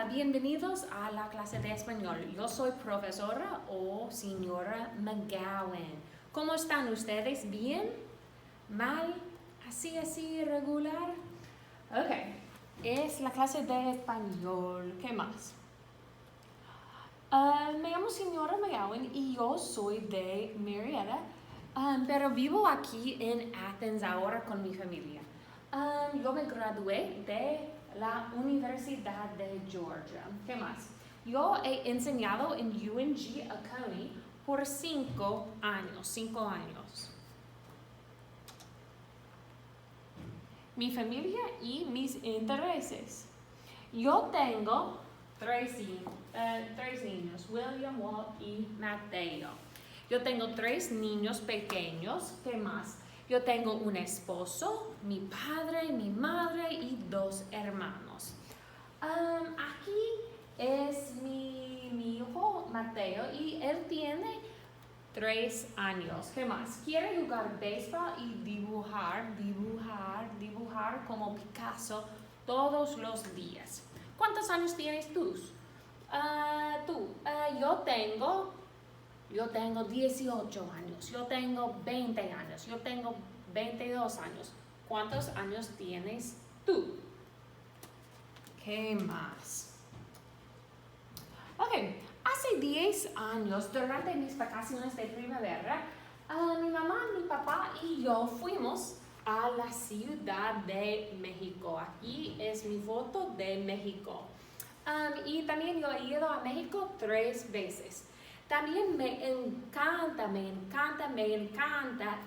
Bienvenidos a la clase de español. Yo soy profesora o señora McGowan. ¿Cómo están ustedes? ¿Bien? ¿Mal? ¿Así, regular? Ok, es la clase de español. ¿Qué más? Me llamo señora McGowan y yo soy de Marietta, pero vivo aquí en Athens ahora con mi familia. Yo me gradué de la Universidad de Georgia. ¿Qué más? Yo he enseñado en UNG Academy por 5 años. 5 años. Mi familia y mis intereses. Yo tengo tres niños, William, Walt y Mateo. Yo tengo 3 niños pequeños. ¿Qué más? Yo tengo un esposo, mi padre, mi madre y 2 hermanos. Aquí es mi hijo Mateo y él tiene 3 años. ¿Qué más? Quiere jugar béisbol y dibujar como Picasso todos los días. ¿Cuántos años tienes tú? Yo tengo 18 años, yo tengo 20 años, yo tengo 22 años. ¿Cuántos años tienes tú? ¿Qué más? Ok, hace 10 años, durante mis vacaciones de primavera, mi mamá, mi papá y yo fuimos a la Ciudad de México. Aquí es mi foto de México. Y también yo he ido a México 3 veces. También me encanta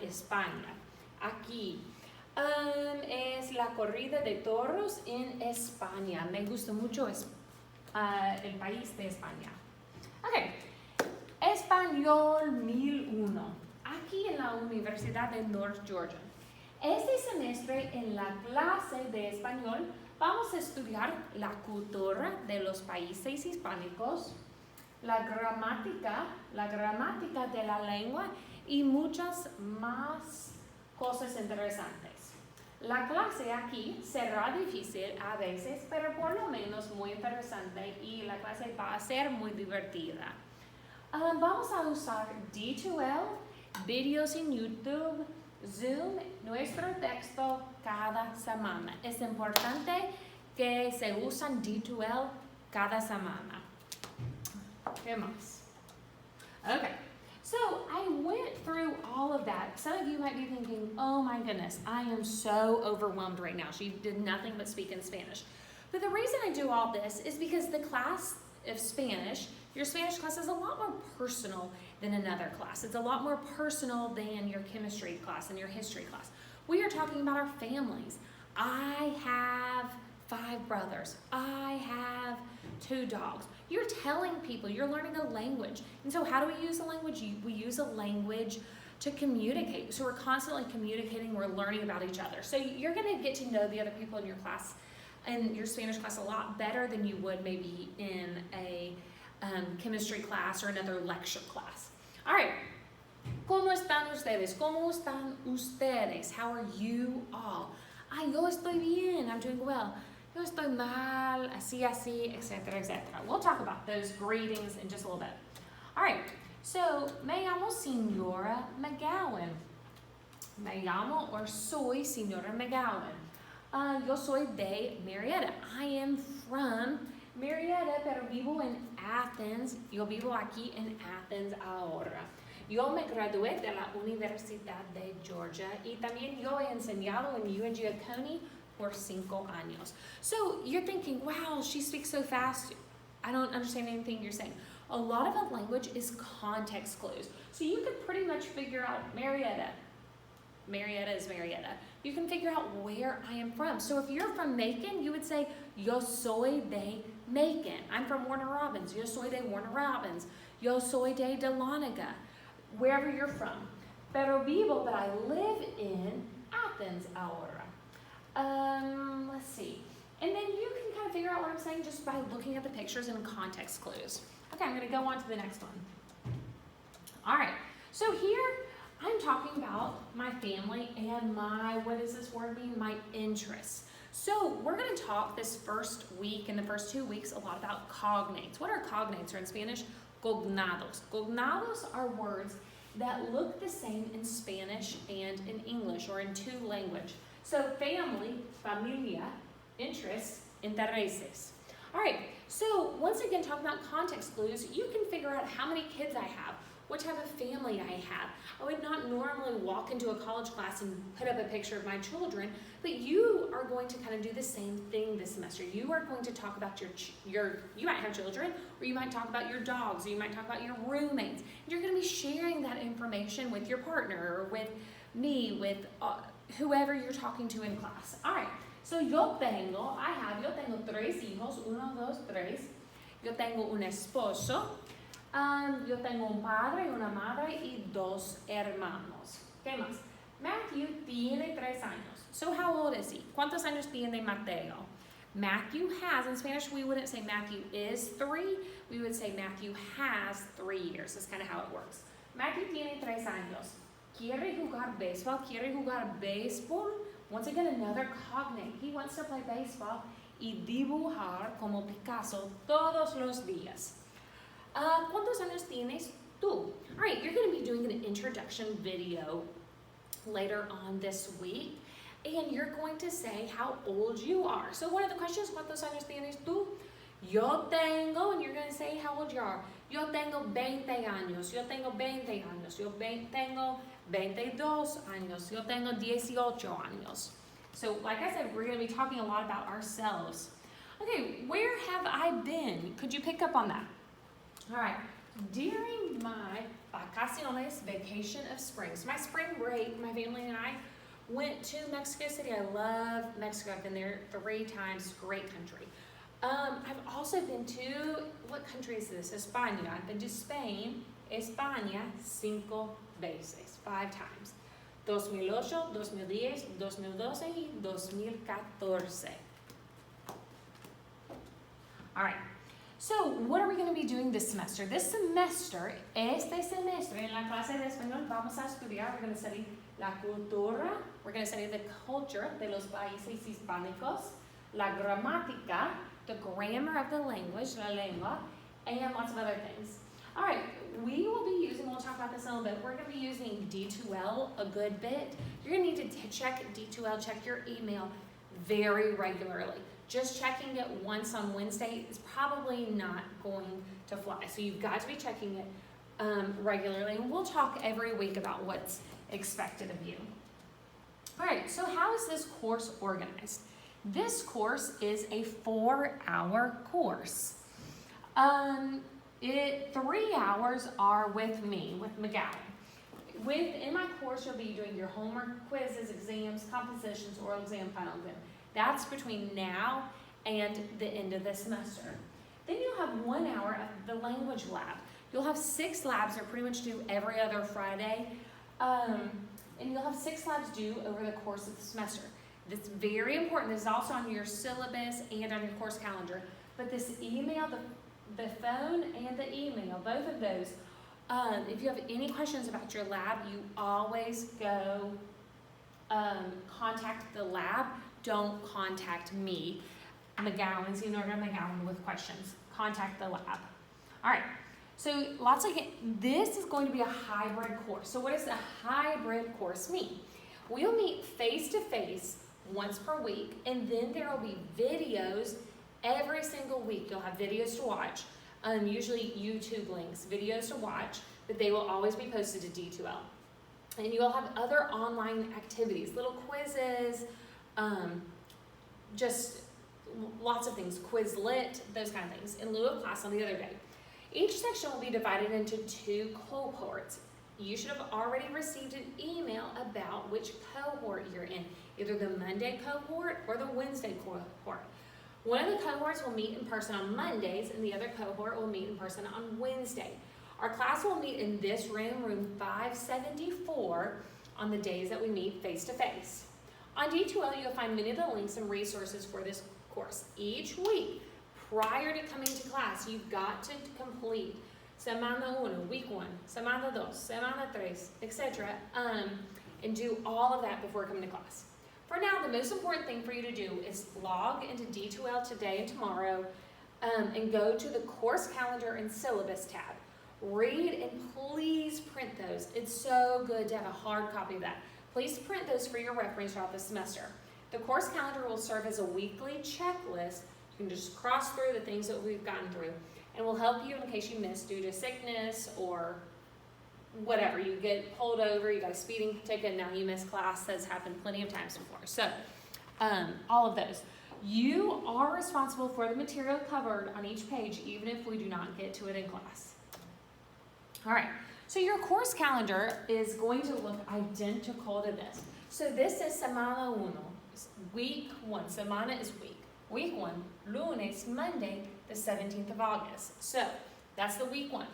España. Aquí es la corrida de toros en España. Me gusta mucho el país de España. Ok, Español 1001. Aquí en la Universidad de North Georgia. Este semestre en la clase de español vamos a estudiar la cultura de los países hispánicos, la gramática de la lengua y muchas más cosas interesantes. La clase aquí será difícil a veces, pero por lo menos muy interesante y la clase va a ser muy divertida. Vamos a usar D2L, videos en YouTube, Zoom, nuestro texto cada semana. Es importante que se usan D2L cada semana. ¿Qué más? Okay, so I went through all of that. Some of you might be thinking, oh my goodness, I am so overwhelmed right now. She did nothing but speak in Spanish. But the reason I do all this is because the class of Spanish, your Spanish class is a lot more personal than another class. It's a lot more personal than your chemistry class and your history class. We are talking about our families. I have 5 brothers. I have 2 dogs. You're telling people, you're learning a language. And so how do we use a language? We use a language to communicate. So we're constantly communicating, we're learning about each other. So you're gonna get to know the other people in your class, in your Spanish class, a lot better than you would maybe in a chemistry class or another lecture class. All right, ¿cómo están ustedes? ¿Cómo están ustedes? How are you all? Yo estoy bien, I'm doing well. Yo estoy mal, así, etc., etc. We'll talk about those greetings in just a little bit. All right, so me llamo Señora McGowan. Me llamo or soy Señora McGowan. Yo soy de Marietta. I am from Marietta, pero vivo en Athens. Yo vivo aquí en Athens ahora. Yo me gradué de la Universidad de Georgia y también yo he enseñado en UNG Academy por 5 años. So you're thinking, wow, she speaks so fast. I don't understand anything you're saying. A lot of a language is context clues. So you can pretty much figure out Marietta. Marietta is Marietta. You can figure out where I am from. So if you're from Macon, you would say, yo soy de Macon. I'm from Warner Robins. Yo soy de Warner Robins. Yo soy de Dahlonega. Wherever you're from. Pero vivo, but I live in Athens ahora. Let's see. And then you can kind of figure out what I'm saying just by looking at the pictures and context clues. Okay, I'm going to go on to the next one. All right, so here I'm talking about my family and my, what does this word mean? My interests. So we're going to talk this first week and the first 2 weeks a lot about cognates. What are cognates, or in Spanish, cognados? Cognados are words that look the same in Spanish and in English, or in two languages. So family, familia, interests, intereses. All right, so once again, talking about context clues, you can figure out how many kids I have, what type of family I have. I would not normally walk into a college class and put up a picture of my children, but you are going to kind of do the same thing this semester. You are going to talk about you might have children, or you might talk about your dogs, or you might talk about your roommates. You're going to be sharing that information with your partner, or with me, with whoever you're talking to in class. All right, so yo tengo 3 hijos, 1, 2, 3. Yo tengo un esposo. Yo tengo un padre, una madre y 2 hermanos. ¿Qué más? Matthew tiene 3 años. So how old is he? ¿Cuántos años tiene Mateo? Matthew has, in Spanish we wouldn't say Matthew is 3, we would say Matthew has 3 years. That's kind of how it works. Matthew tiene 3 años. Quiere jugar baseball. Quiere jugar baseball. Once again, another cognate. He wants to play baseball y dibujar como Picasso todos los días. ¿Cuántos años tienes tú? All right, you're going to be doing an introduction video later on this week, and you're going to say how old you are. So one of the questions, ¿cuántos años tienes tú? Yo tengo, and you're going to say how old you are. Yo tengo 20 años. Yo tengo 20 años. Yo tengo 22 años. Yo tengo 18 años. So like I said, we're going to be talking a lot about ourselves. Okay, where have I been? Could you pick up on that? All right, during my vacaciones, vacation of spring, so my spring break, my family and I went to Mexico City. I love Mexico. I've been there 3 times. Great country. I've also been to, what country is this? España. I've been to Spain, España, 5 veces, 5 times. 2008, 2010, 2012 y 2014. All right. So, what are we going to be doing this semester? Este semestre, en la clase de español, vamos a estudiar, we're going to study la cultura, we're going to study the culture de los países hispánicos, la gramática, the grammar of the language, la lengua, and lots of other things. All right, we will be using, we'll talk about this in a little bit, we're going to be using D2L a good bit. You're going to need to check D2L, check your email very regularly. Just checking it once on Wednesday is probably not going to fly. So you've got to be checking it regularly. And we'll talk every week about what's expected of you. All right, so how is this course organized? This course is a 4-hour course. 3 hours are with me, with McGowan. In my course, you'll be doing your homework, quizzes, exams, compositions, oral exam, final exam. That's between now and the end of the semester. Then you'll have 1 hour of the language lab. You'll have 6 labs that are pretty much due every other Friday. And you'll have 6 labs due over the course of the semester. That's very important. This is also on your syllabus and on your course calendar. But this email, the phone and the email, both of those, if you have any questions about your lab, you always go contact the lab. Don't contact me, McGowan, Senorita McGowan, with questions. Contact the lab. All right, so this is going to be a hybrid course. So what does a hybrid course mean? We'll meet face-to-face once per week, and then there will be videos every single week. You'll have videos to watch, usually YouTube links, videos to watch, but they will always be posted to D2L. And you'll have other online activities, little quizzes, just lots of things, Quizlet, those kind of things, in lieu of class on the other day. Each section will be divided into 2 cohorts. You should have already received an email about which cohort you're in, either the Monday cohort or the Wednesday cohort. One of the cohorts will meet in person on Mondays, and the other cohort will meet in person on Wednesday. Our class will meet in this room 574, on the days that we meet face-to-face. On D2L, you'll find many of the links and resources for this course. Each week, prior to coming to class, you've got to complete Semana 1, week 1, Semana 2, Semana 3, etc. And do all of that before coming to class. For now, the most important thing for you to do is log into D2L today and tomorrow and go to the course calendar and syllabus tab. Read and please print those. It's so good to have a hard copy of that. Please print those for your reference throughout the semester. The course calendar will serve as a weekly checklist. You can just cross through the things that we've gotten through and will help you in case you miss due to sickness or whatever. You get pulled over, you got a speeding ticket, now you miss class. That's happened plenty of times before. So all of those. You are responsible for the material covered on each page, even if we do not get to it in class. All right, so your course calendar is going to look identical to this. So this is Semana Uno, week 1. Semana is week. Week 1, lunes, Monday, the 17th of August. So that's the week 1.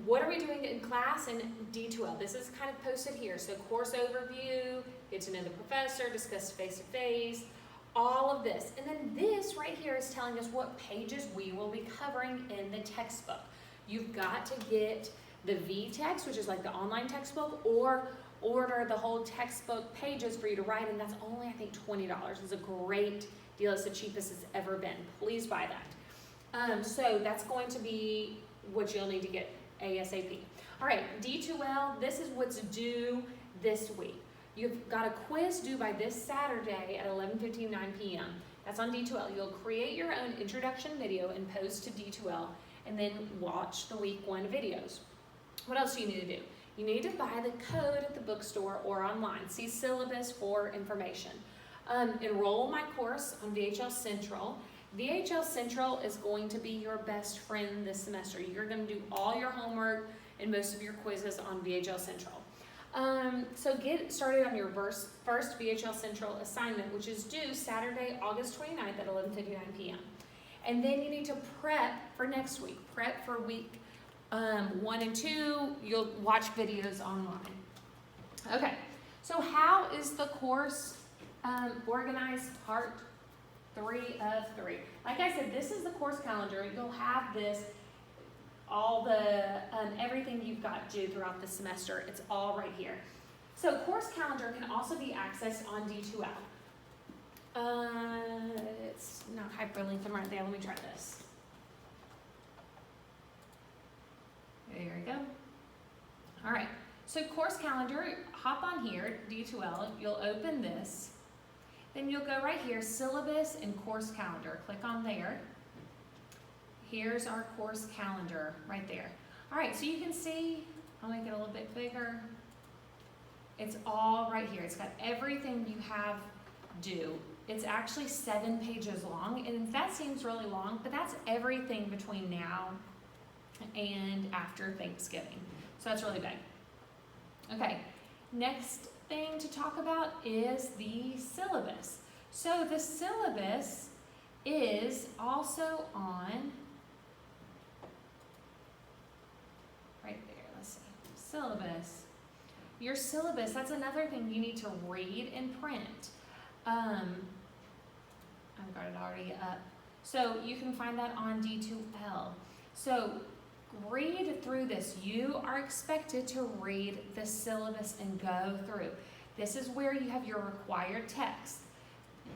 What are we doing in class in D2L? This is kind of posted here. So course overview, get to know the professor, discuss face-to-face, all of this. And then this right here is telling us what pages we will be covering in the textbook. You've got to get the V-text, which is like the online textbook, or order the whole textbook pages for you to write, and that's only, I think, $20. It's a great deal. It's the cheapest it's ever been. Please buy that. So that's going to be what you'll need to get ASAP. All right, D2L, this is what's due this week. You've got a quiz due by this Saturday at 11:59 p.m. That's on D2L. You'll create your own introduction video and post to D2L, and then watch the week 1 videos. What else do you need to do? You need to buy the code at the bookstore or online. See syllabus for information. Enroll my course on VHL Central. VHL Central is going to be your best friend this semester. You're going to do all your homework and most of your quizzes on VHL Central. So get started on your first VHL Central assignment, which is due Saturday, August 29th at 11:59 p.m. And then you need to prep for next week. Prep for week 1 and 2. You'll watch videos online. Okay, so how is the course organized? Part 3 of 3. Like I said, this is the course calendar. You'll have this, all the, everything you've got due throughout the semester. It's all right here. So course calendar can also be accessed on D2L. It's not hyperlinked right there. Let me try this. There we go. All right, so course calendar, hop on here, D2L, you'll open this. Then you'll go right here, syllabus and course calendar. Click on there. Here's our course calendar right there. All right, so you can see, I'll make it a little bit bigger. It's all right here. It's got everything you have due. It's actually 7 pages long, and that seems really long, but that's everything between now and after Thanksgiving. So that's really big. Okay, next thing to talk about is the syllabus. So the syllabus is also on, right there, let's see, syllabus. Your syllabus, that's another thing you need to read and print. I've got it already up. So you can find that on D2L. So read through this. You are expected to read the syllabus and go through. This is where you have your required text,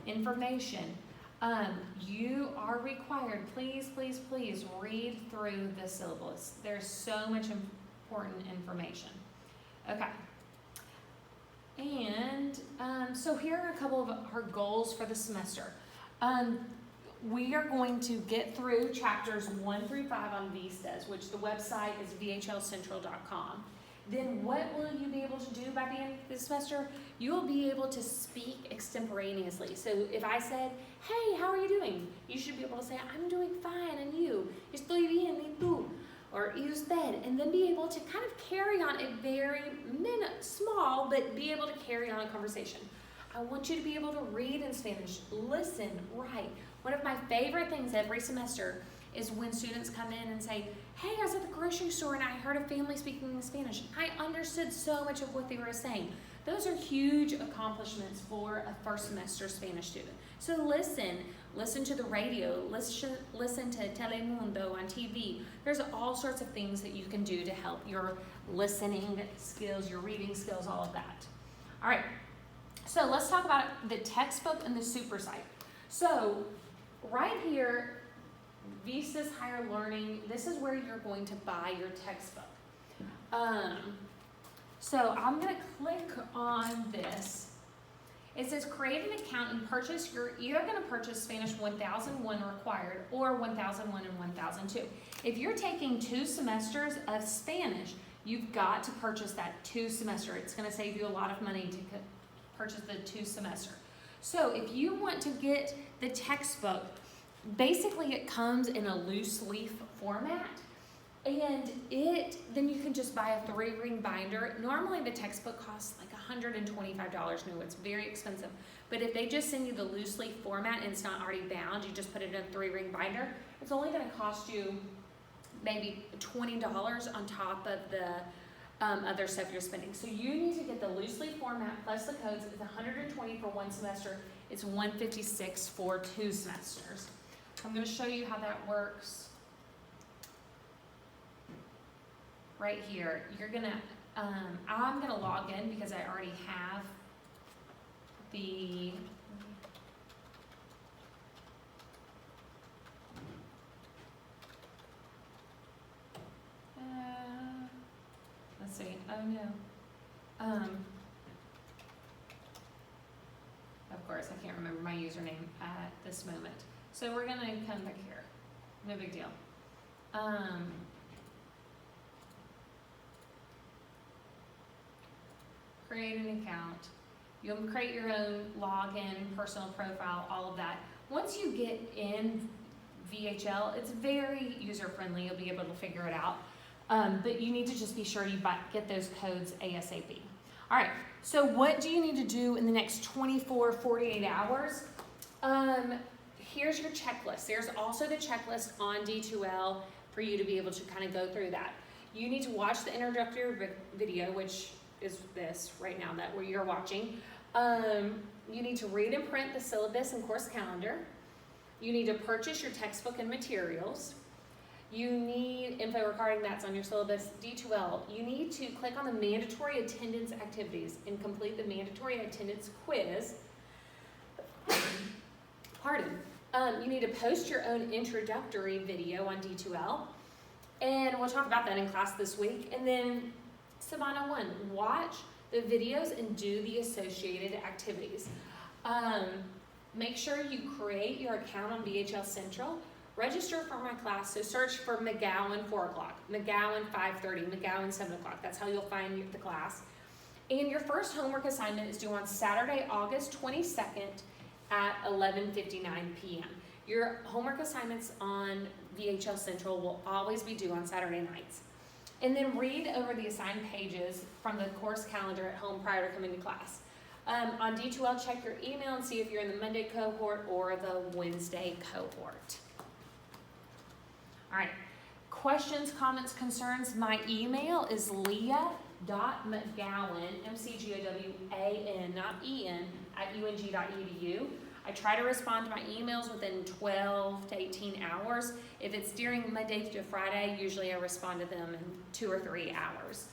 information. You are required, please, please, please read through the syllabus. There's so much important information. Okay. And so here are a couple of our goals for the semester. We are going to get through chapters 1 through 5 on VSTAs, which the website is vhlcentral.com. Then what will you be able to do by the end of the semester? You will be able to speak extemporaneously. So if I said, hey, how are you doing? You should be able to say, I'm doing fine, and you? Estoy bien, y tú? Or y usted? And then be able to kind of carry on a very small, but be able to carry on a conversation. I want you to be able to read in Spanish, listen, write. One of my favorite things every semester is when students come in and say, hey, I was at the grocery store and I heard a family speaking in Spanish. I understood so much of what they were saying. Those are huge accomplishments for a first semester Spanish student. So listen to the radio, listen to Telemundo on TV. There's all sorts of things that you can do to help your listening skills, your reading skills, all of that. All right. So let's talk about the textbook and the super site. So right here, Vistas Higher Learning, this is where you're going to buy your textbook. So I'm going to click on this. It says create an account and purchase. You're either going to purchase Spanish 1001 required or 1001 and 1002. If you're taking 2 semesters of Spanish, you've got to purchase that 2 semester. It's going to save you a lot of money to purchase the 2 semester. So if you want to get the textbook, basically it comes in a loose leaf format, and then you can just buy a 3-ring binder. Normally the textbook costs like $125. No, it's very expensive. But if they just send you the loose leaf format and it's not already bound, you just put it in a 3-ring binder, it's only going to cost you maybe $20 on top of the other stuff you're spending. So you need to get the loose leaf format plus the codes. It's $120 for 1 semester. It's $156 for 2 semesters. I'm going to show you how that works. Right here, you're gonna, I'm gonna log in because I already have the, let's see, oh no. Of course, I can't remember my username at this moment. So we're gonna come back here, no big deal. Create an account. You'll create your own login, personal profile, all of that. Once you get in VHL, it's very user-friendly. You'll be able to figure it out. But you need to just be sure you get those codes ASAP. All right, so what do you need to do in the next 24, 48 hours? Here's your checklist. There's also the checklist on D2L for you to be able to kind of go through that. You need to watch the introductory video, which is this right now that where you're watching. You need to read and print the syllabus and course calendar. You need to purchase your textbook and materials. You need info regarding that's on your syllabus. D2L, you need to click on the mandatory attendance activities and complete the mandatory attendance quiz. Pardon. You need to post your own introductory video on D2L. And we'll talk about that in class this week. And then Savannah 1, watch the videos and do the associated activities. Make sure you create your account on VHL Central. Register for my class, so search for McGowan 4 o'clock, McGowan 5:30, McGowan 7 o'clock. That's how you'll find the class. And your first homework assignment is due on Saturday, August 22nd at 11:59 p.m. Your homework assignments on VHL Central will always be due on Saturday nights. And then read over the assigned pages from the course calendar at home prior to coming to class. On D2L, check your email and see if you're in the Monday cohort or the Wednesday cohort. All right, questions, comments, concerns, my email is leah.mcgowan, M-C-G-O-W-A-N, not E-N, @ung.edu. I try to respond to my emails within 12 to 18 hours. If it's during Monday to Friday, usually I respond to them in 2 or 3 hours.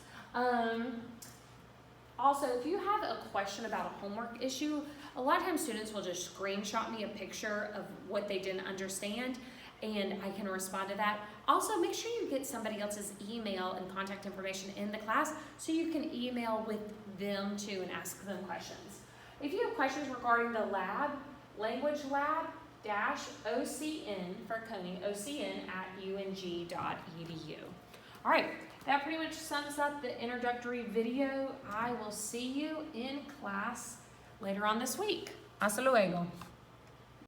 Also, if you have a question about a homework issue, a lot of times students will just screenshot me a picture of what they didn't understand, and I can respond to that. Also, make sure you get somebody else's email and contact information in the class so you can email with them too and ask them questions. If you have questions regarding the lab, language lab -OCN for Coney, ocn@ung.edu. All right, that pretty much sums up the introductory video. I will see you in class later on this week. Hasta luego.